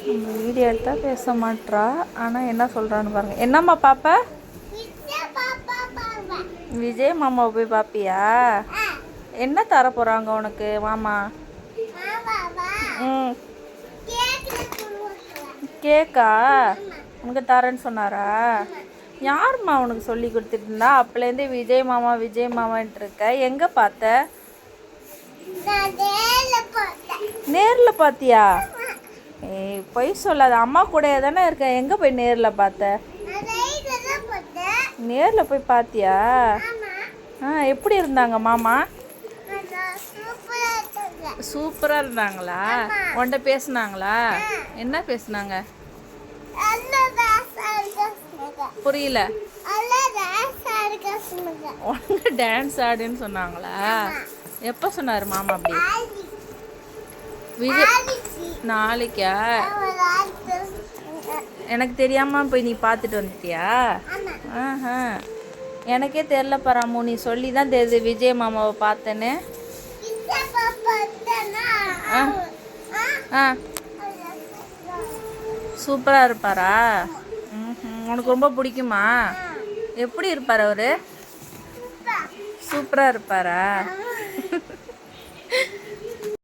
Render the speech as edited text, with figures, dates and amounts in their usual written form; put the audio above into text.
நம்ம வீடியோ எடுத்தால் பேச மாட்றா. ஆனால் என்ன சொல்கிறான்னு பாருங்கள். என்னம்மா பாப்பா? விஜய் மாமாவை போய் பார்ப்பியா? என்ன தர போகிறாங்க உனக்கு மாமா? ம், கேக்கா? உனக்கு தரேன்னு சொன்னாரா? யாரும்மா உனக்கு சொல்லி கொடுத்துட்டு இருந்தா? அப்போலேருந்தே விஜய் மாமான்ட்டு இருக்க. எங்கே பார்த்த? நேரில் பார்த்தியா? ஏய் பொய் சொல்லாத. அம்மா கூட தானே இருக்க. எங்கே போய் நேரில் பார்த்த? நேரில் போய் பார்த்தியா? எப்படி இருந்தாங்க மாமா? சூப்பராக இருந்தாங்களா? உன்கிட்ட பேசுனாங்களா? என்ன பேசுனாங்க? புரியல. உனக்கு டான்ஸ் ஆடுன்னு சொன்னாங்களா? எப்போ சொன்னார் மாமா அப்படி? நாளைக்கா? எனக்கு தெரியாமல் போய் நீ பார்த்துட்டு வந்துட்டியா? ஆஹா, எனக்கே தெரில பராமு. நீ சொல்லி தான் தெரியுது விஜய் மாமாவை பார்த்தேன்னு. ஆ, சூப்பராக இருப்பாரா? உனக்கு ரொம்ப பிடிக்குமா? எப்படி இருப்பார் அவர்? சூப்பராக இருப்பாரா?